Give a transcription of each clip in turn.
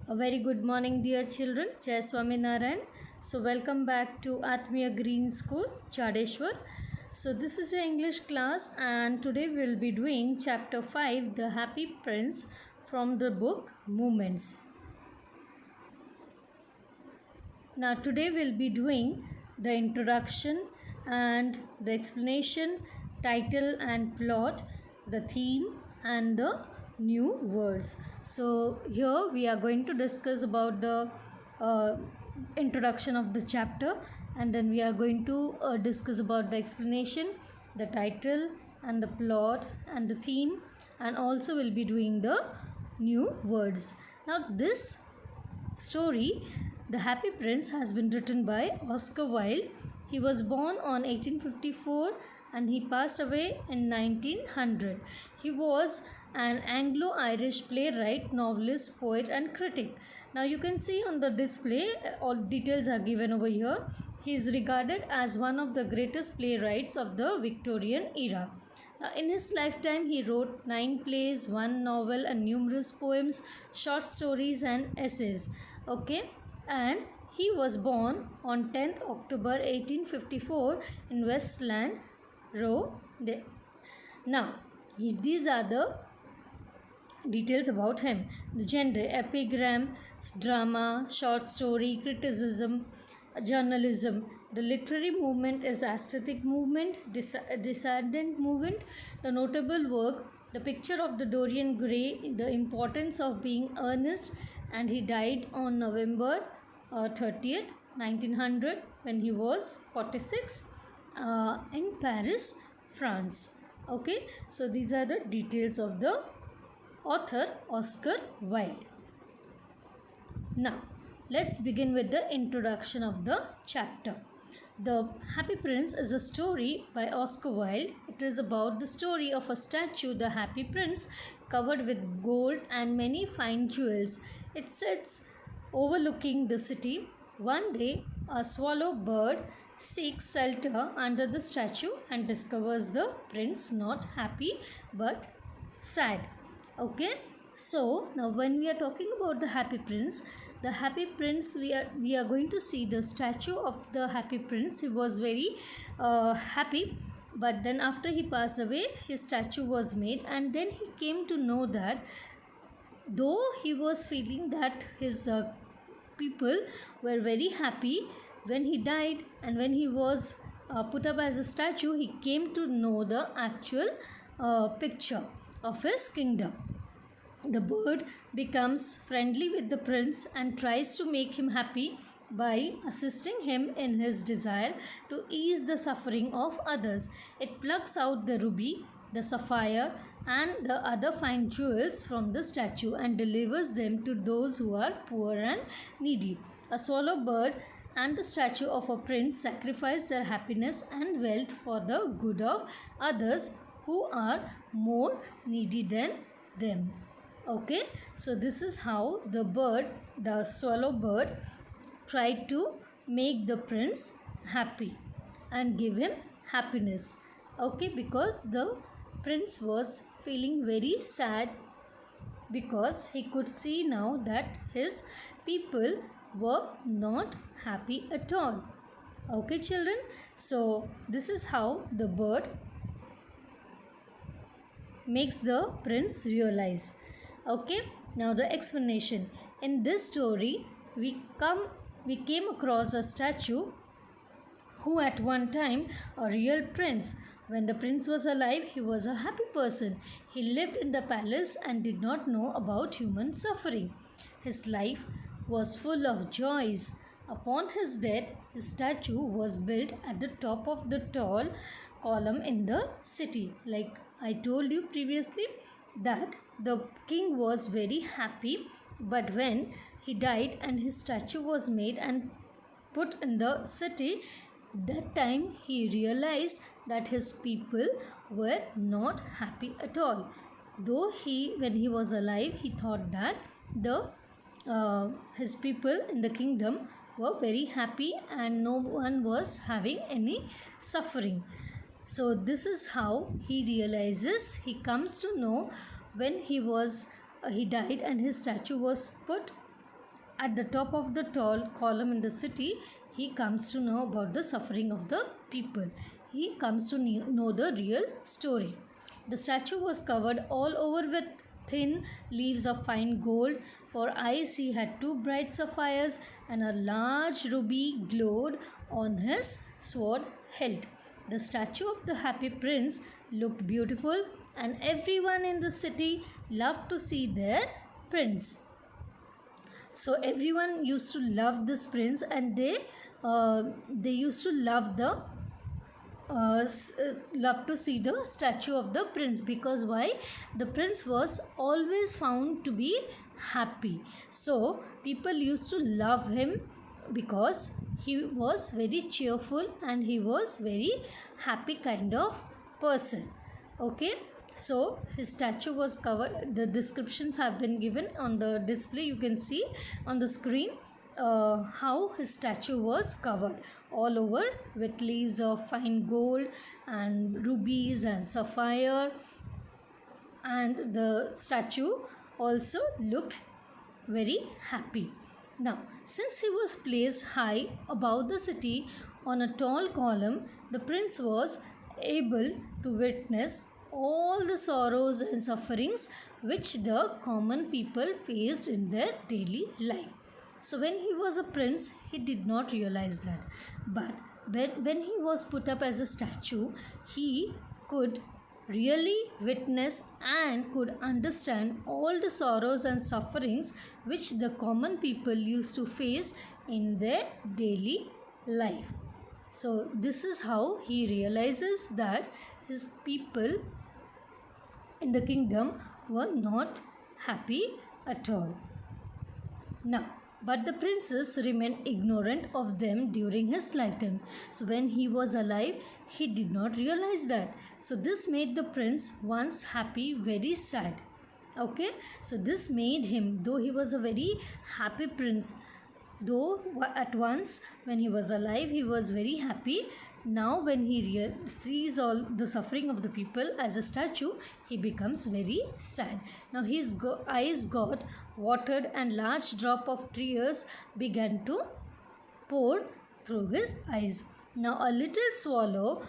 A very good morning, dear children. Jai Swaminarayan. So, welcome back to Atmiya Green School, Chadeshwar. So, this is your English class, and today we'll be doing chapter 5, The Happy Prince, from the book Moments. Now, today we'll be doing the introduction and the explanation, title and plot, the theme, and the new words. So, here we are going to discuss about the uh, introduction of the chapter, and then we are going to discuss about the explanation, the title, and the plot, and the theme, and also we'll be doing the new words. Now, this story, The Happy Prince, has been written by Oscar Wilde. He was born on 1854 and he passed away in 1900. He was an Anglo-Irish playwright, novelist, poet and critic. Now you can see on the display, all details are given over here. He is regarded as one of the greatest playwrights of the Victorian era. In his lifetime, he wrote 9 plays, 1 novel, and numerous poems, short stories, and essays. Okay, and he was born on 10th October 1854 in Westland Row. Now, these are the details about him. The genre: epigram, drama, short story, criticism, journalism. The literary movement is aesthetic movement, dissident movement. The notable work, The Picture of the Dorian Gray, The Importance of Being Earnest, and he died on November 30th, 1900, when he was 46, in Paris, France. Okay, so these are the details of the author Oscar Wilde. Now, let's begin with the introduction of the chapter. The Happy Prince is a story by Oscar Wilde. It is about the story of a statue, the Happy Prince, covered with gold and many fine jewels. It sits overlooking the city. One day, a swallow bird seeks shelter under the statue and discovers the prince not happy but sad. Okay, so now when we are talking about the Happy Prince, the Happy Prince, we are going to see the statue of the Happy Prince. He was very happy, but then after he passed away, his statue was made, and then he came to know that though he was feeling that his people were very happy when he died, and when he was put up as a statue, he came to know the actual picture of his kingdom. The bird becomes friendly with the prince and tries to make him happy by assisting him in his desire to ease the suffering of others. It plucks out the ruby, the sapphire, and the other fine jewels from the statue and delivers them to those who are poor and needy. A swallow bird and the statue of a prince sacrifice their happiness and wealth for the good of others who are more needy than them. Okay, so this is how the swallow bird, tried to make the prince happy and give him happiness. Okay, because the prince was feeling very sad because he could see now that his people were not happy at all. Okay, children, so this is how the bird makes the prince realize. Okay, now the explanation. In this story, we came across a statue who at one time a real prince. When the prince was alive, he was a happy person. He lived in the palace and did not know about human suffering. His life was full of joys. Upon his death, his statue was built at the top of the tall column in the city. Like I told you previously, that the king was very happy, but when he died and his statue was made and put in the city, that time he realized that his people were not happy at all. Though when he was alive, he thought that his people in the kingdom were very happy and no one was having any suffering. So this is how he realizes, he comes to know when he died and his statue was put at the top of the tall column in the city, he comes to know about the suffering of the people. He comes to know the real story. The statue was covered all over with thin leaves of fine gold. For eyes he had two bright sapphires, and a large ruby glowed on his sword hilt. The statue of the happy prince looked beautiful, and everyone in the city loved to see their prince. So everyone used to love this prince, and they used to love love to see the statue of the prince, because why? The prince was always found to be happy. So people used to love him because he was very cheerful and he was very happy kind of person. Okay, so his statue was covered. The descriptions have been given on the display. You can see on the screen how his statue was covered all over with leaves of fine gold and rubies and sapphire, and the statue also looked very happy. Now, since he was placed high above the city on a tall column, the prince was able to witness all the sorrows and sufferings which the common people faced in their daily life. So when he was a prince, he did not realize that. But when he was put up as a statue, he could really witness and could understand all the sorrows and sufferings which the common people used to face in their daily life. So this is how he realizes that his people in the kingdom were not happy at all. Now, but the princes remained ignorant of them during his lifetime. So when he was alive, he did not realize that. So this made the prince, once happy, very sad. Okay, so this made him, though he was a very happy prince, though at once when he was alive he was very happy, now when he sees all the suffering of the people as a statue, he becomes very sad. Now his eyes got watered and large drop of tears began to pour through his eyes. Now a little swallow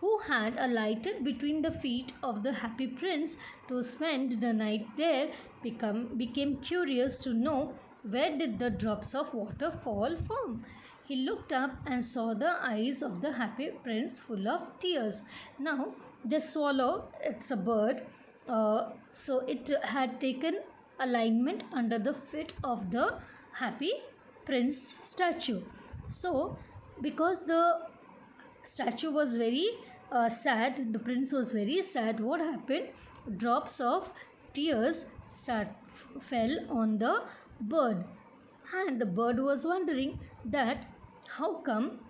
who had alighted between the feet of the happy prince to spend the night there became curious to know where did the drops of water fall from. He looked up and saw the eyes of the happy prince full of tears. Now the swallow, it's a bird, so it had taken alignment under the feet of the happy prince statue. So because the statue was very sad, the prince was very sad, what happened? Drops of tears fell on the bird, and the bird was wondering that how come.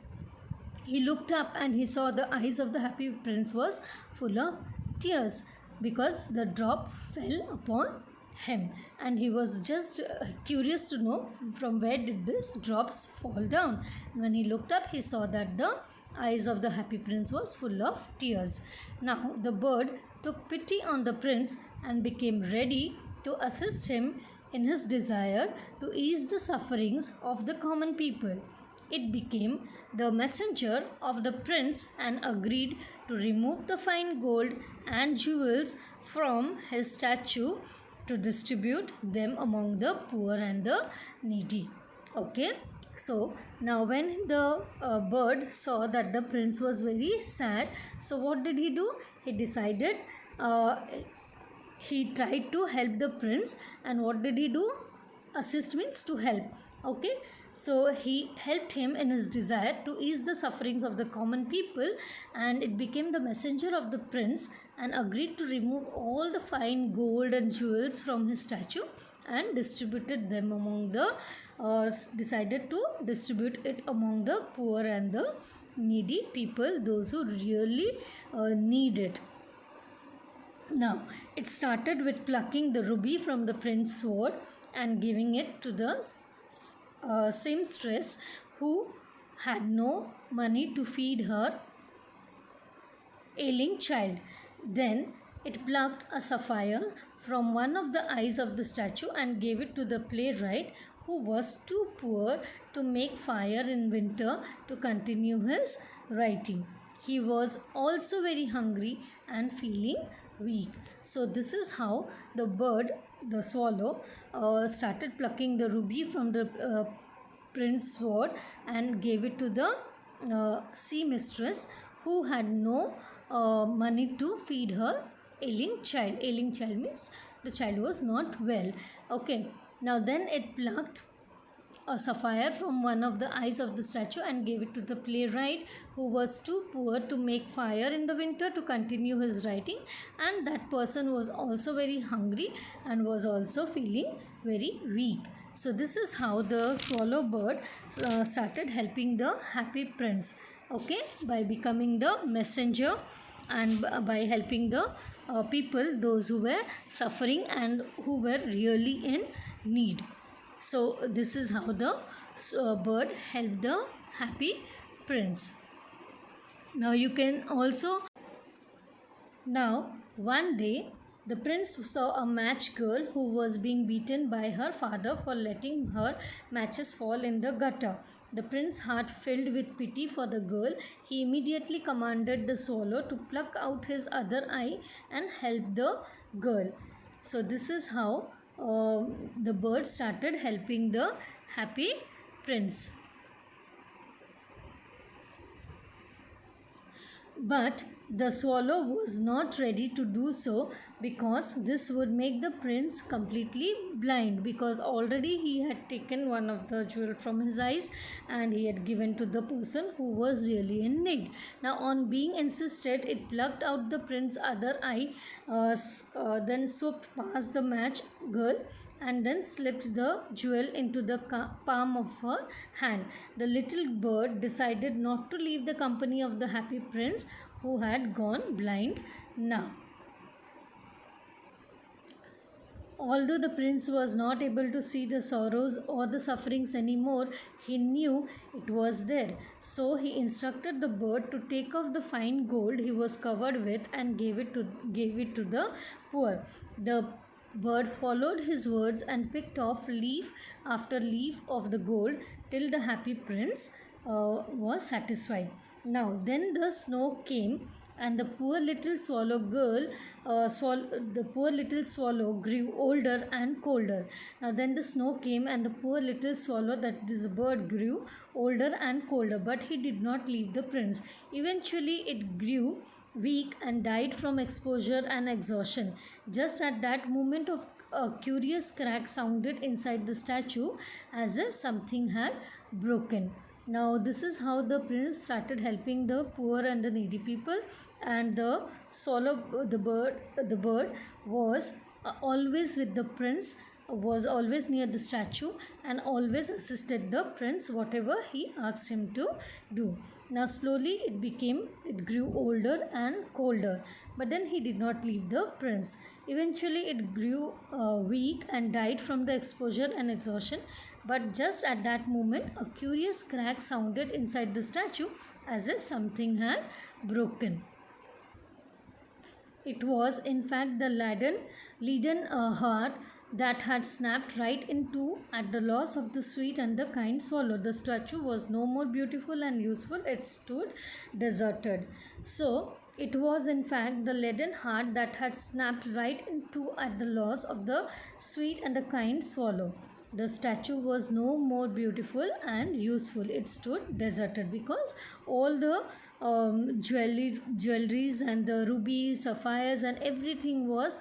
He looked up and he saw the eyes of the happy prince was full of tears because the drop fell upon him, and he was just curious to know from where did this drops fall down. When he looked up, he saw that the eyes of the happy prince was full of tears. Now the bird took pity on the prince and became ready to assist him in his desire to ease the sufferings of the common people. It became the messenger of the prince and agreed to remove the fine gold and jewels from his statue to distribute them among the poor and the needy. Okay, so now when the bird saw that the prince was very sad, so what did he do? He decided, he tried to help the prince, and what did he do? Assist means to help. Okay, so he helped him in his desire to ease the sufferings of the common people, and it became the messenger of the prince and agreed to remove all the fine gold and jewels from his statue and distributed them among the decided to distribute it among the poor and the needy people, those who really need it. Now it started with plucking the ruby from the prince's sword and giving it to the seamstress who had no money to feed her ailing child. Then it plucked a sapphire from one of the eyes of the statue and gave it to the playwright, who was too poor to make fire in winter to continue his writing. He was also very hungry and feeling weak. So this is how the bird, the swallow, started plucking the ruby from the prince's sword and gave it to the sea mistress, who had no money to feed her ailing child. Ailing child means the child was not well. Okay, now then it plucked a sapphire from one of the eyes of the statue and gave it to the playwright, who was too poor to make fire in the winter to continue his writing, and that person was also very hungry and was also feeling very weak. So this is how the swallow bird started helping the happy prince, okay, by becoming the messenger and by helping the people, those who were suffering and who were really in need. So this is how the bird helped the happy prince. Now you can also, now one day the prince saw a match girl who was being beaten by her father for letting her matches fall in the gutter. The prince's heart filled with pity for the girl. He immediately commanded the swallow to pluck out his other eye and help the girl. So this is how the bird started helping the happy prince. But the swallow was not ready to do so, because this would make the prince completely blind, because already he had taken one of the jewel from his eyes and he had given to the person who was really in need. Now on being insisted, it plucked out the prince's other eye, then swooped past the match girl and then slipped the jewel into the palm of her hand. The little bird decided not to leave the company of the happy prince, who had gone blind now. Although the prince was not able to see the sorrows or the sufferings anymore, he knew it was there. So he instructed the bird to take off the fine gold he was covered with and gave it to the poor. The bird followed his words and picked off leaf after leaf of the gold till the happy prince was satisfied. Now then the snow came, and the poor little swallow grew older and colder. Now then the snow came, and the poor little swallow, that this bird, grew older and colder, but he did not leave the prince. Eventually it grew weak and died from exposure and exhaustion. Just at that moment, a curious crack sounded inside the statue, as if something had broken. Now this is how the prince started helping the poor and the needy people, and the bird was always with the prince, was always near the statue and always assisted the prince whatever he asked him to do. Now slowly it grew older and colder, but then he did not leave the prince. Eventually it grew weak and died from the exposure and exhaustion. But just at that moment, a curious crack sounded inside the statue, as if something had broken. It was in fact the leaden heart that had snapped right in two at the loss of the sweet and the kind swallow. The statue was no more beautiful and useful. It stood deserted. So it was in fact the leaden heart that had snapped right in two at the loss of the sweet and the kind swallow. The statue was no more beautiful and useful. It stood deserted, because all the jewelries and the rubies, sapphires and everything was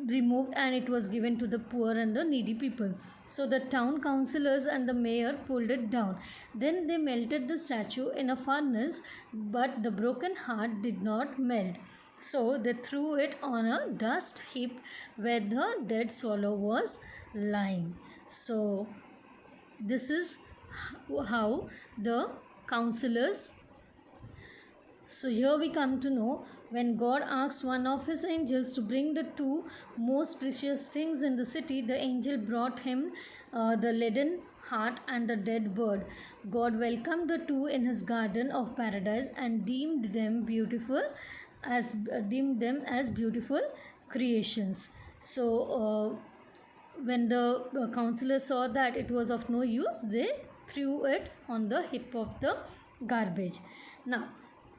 removed, and it was given to the poor and the needy people. So the town councillors and the mayor pulled it down. Then they melted the statue in a furnace, but the broken heart did not melt. So they threw it on a dust heap where the dead swallow was lying. So this is how the councillors. So here we come to know, when God asked one of his angels to bring the two most precious things in the city, the angel brought him the leaden heart and the dead bird. God welcomed the two in his garden of paradise and deemed them as beautiful creations. So when the counselors saw that it was of no use, they threw it on the heap of the garbage. Now,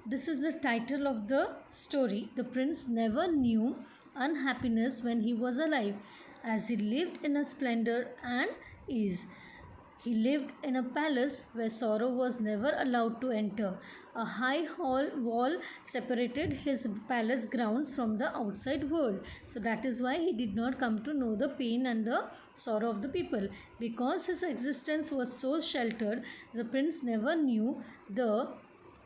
this is the title of the story. The prince never knew unhappiness when he was alive, as he lived in a splendor and ease. He lived in a palace where sorrow was never allowed to enter. A high wall separated his palace grounds from the outside world. So that is why he did not come to know the pain and the sorrow of the people. Because his existence was so sheltered, the prince never knew the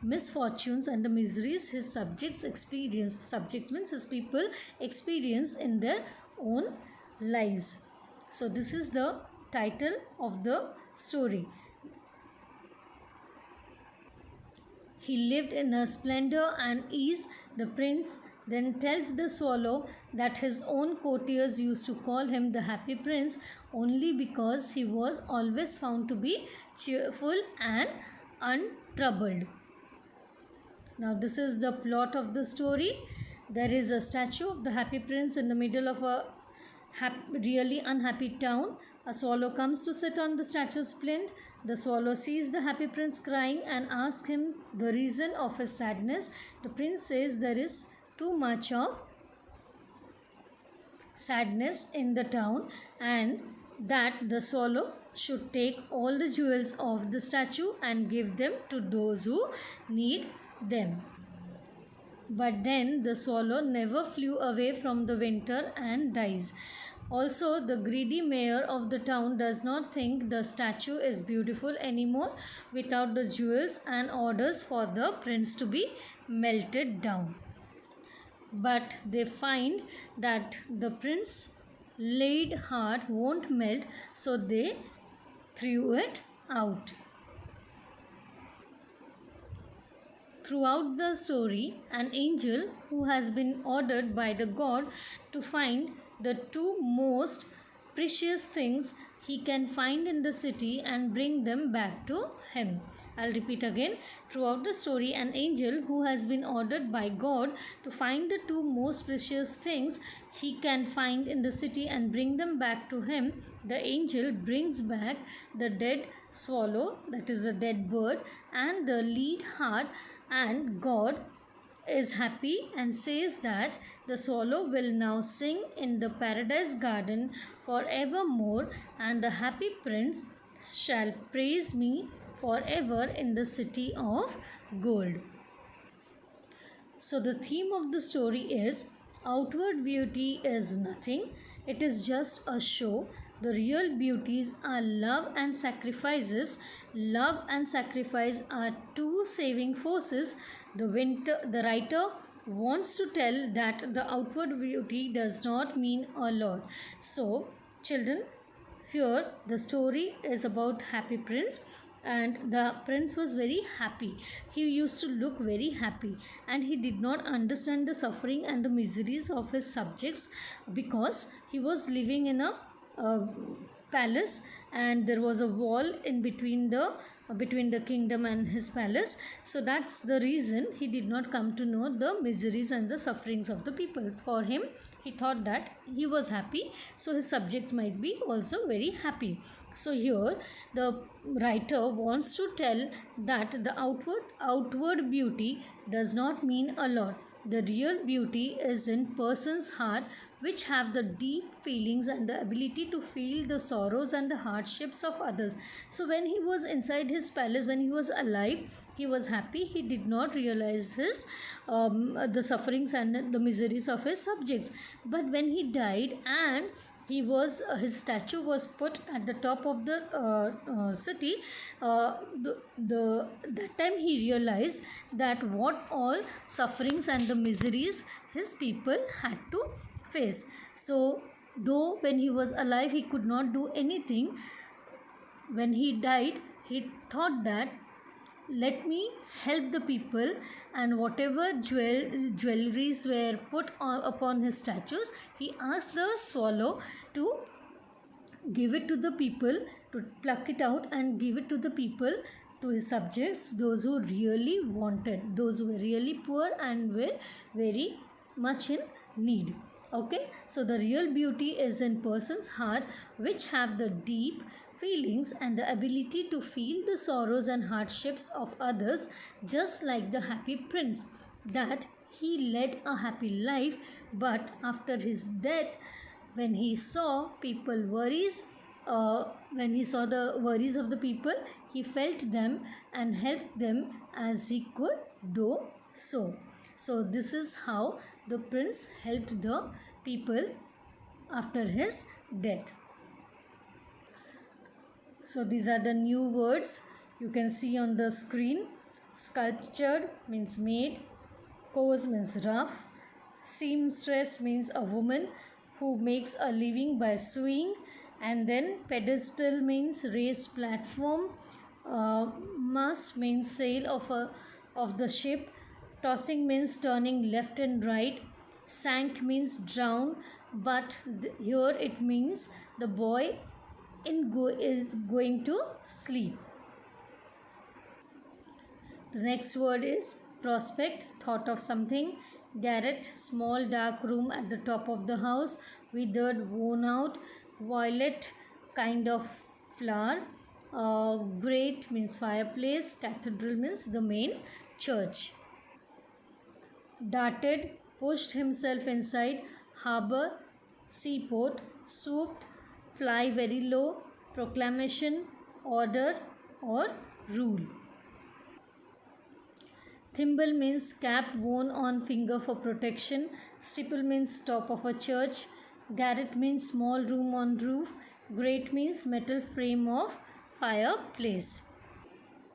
misfortunes and the miseries his subjects experienced. Subjects means his people experience in their own lives. So this is the title of the story. He lived in a splendor and ease. The prince then tells the swallow that his own courtiers used to call him the happy prince only because he was always found to be cheerful and untroubled. Now this is the plot of the story. There is a statue of the happy prince in the middle of a really unhappy town. A swallow comes to sit on the statue's plinth. The swallow sees the happy prince crying and asks him the reason of his sadness. The prince says there is too much of sadness in the town and that the swallow should take all the jewels of the statue and give them to those who need them. But then the swallow never flew away from the winter and dies. Also, the greedy mayor of the town does not think the statue is beautiful anymore without the jewels and orders for the prince to be melted down. But they find that the prince's laid heart won't melt, so they threw it out. Throughout the story, an angel who has been ordered by the god to find the two most precious things he can find in the city and bring them back to him. I'll repeat again. Throughout the story, an angel who has been ordered by God to find the two most precious things he can find in the city and bring them back to him. The angel brings back the dead swallow, that is a dead bird, and the lead heart, and God is happy and says that the swallow will now sing in the paradise garden forevermore, and the happy prince shall praise me forever in the city of gold. So the theme of the story is outward beauty is nothing, it is just a show. The real beauties are love and sacrifices. Love and sacrifice are two saving forces. The writer wants to tell that the outward beauty does not mean a lot. So, children, here the story is about Happy Prince, and the prince was very happy. He used to look very happy, and he did not understand the suffering and the miseries of his subjects because he was living in a palace and there was a wall in between the kingdom and his palace. So that's the reason he did not come to know the miseries and the sufferings of the people. For him, he thought that he was happy, so his subjects might be also very happy. So here the writer wants to tell that the outward beauty does not mean a lot. The real beauty is in person's heart, which have the deep feelings and the ability to feel the sorrows and the hardships of others. So when he was inside his palace, when he was alive, he was happy. He did not realize the sufferings and the miseries of his subjects. But when he died and his statue was put at the top of the city, that time he realized that what all sufferings and the miseries his people had to face. So though when he was alive he could not do anything, when he died he thought that let me help the people, and whatever jewelries were put upon his statues, he asked the swallow to give it to the people, to pluck it out and give it to the people, to his subjects, those who really wanted, those who were really poor and were very much in need. Okay, so the real beauty is in person's heart, which have the deep feelings and the ability to feel the sorrows and hardships of others, just like the happy prince, that he led a happy life, but after his death, when he saw people worries, when he saw the worries of the people, he felt them and helped them as he could do so. So this is how the prince helped the people after his death. So these are the new words you can see on the screen. Sculptured means made, coarse means rough, seamstress means a woman who makes a living by sewing, and then pedestal means raised platform, mast means sail of the ship, tossing means turning left and right, sank means drown, but here it means the boy is going to sleep. The next word is prospect, thought of something. Garret, small dark room at the top of the house. Withered, worn out. Violet, kind of flower. Grate means fireplace. Cathedral means the main church. Darted, pushed himself inside. Harbor, seaport. Swooped, fly very low. Proclamation, order or rule. Thimble means cap worn on finger for protection. Steeple means top of a church. Garret means small room on roof. Grate means metal frame of fireplace.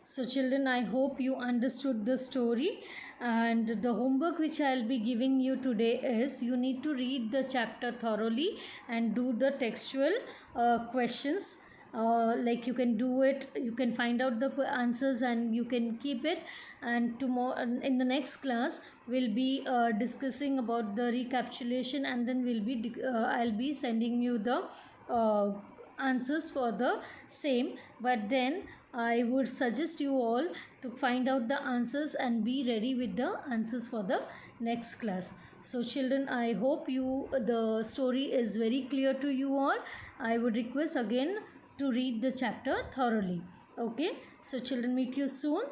So children, I hope you understood the story, and the homework which I will be giving you today is you need to read the chapter thoroughly and do the textual questions. Like you can do it, you can find out the answers and you can keep it, and tomorrow in the next class we'll be discussing about the recapitulation, and then I'll be sending you the answers for the same. But then I would suggest you all to find out the answers and be ready with the answers for the next class. So children, I hope the story is very clear to you all. I would request again to read the chapter thoroughly. Okay, so children, meet you soon.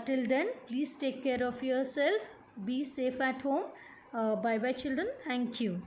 Till then, please take care of yourself. Be safe at home. Bye bye children. Thank you.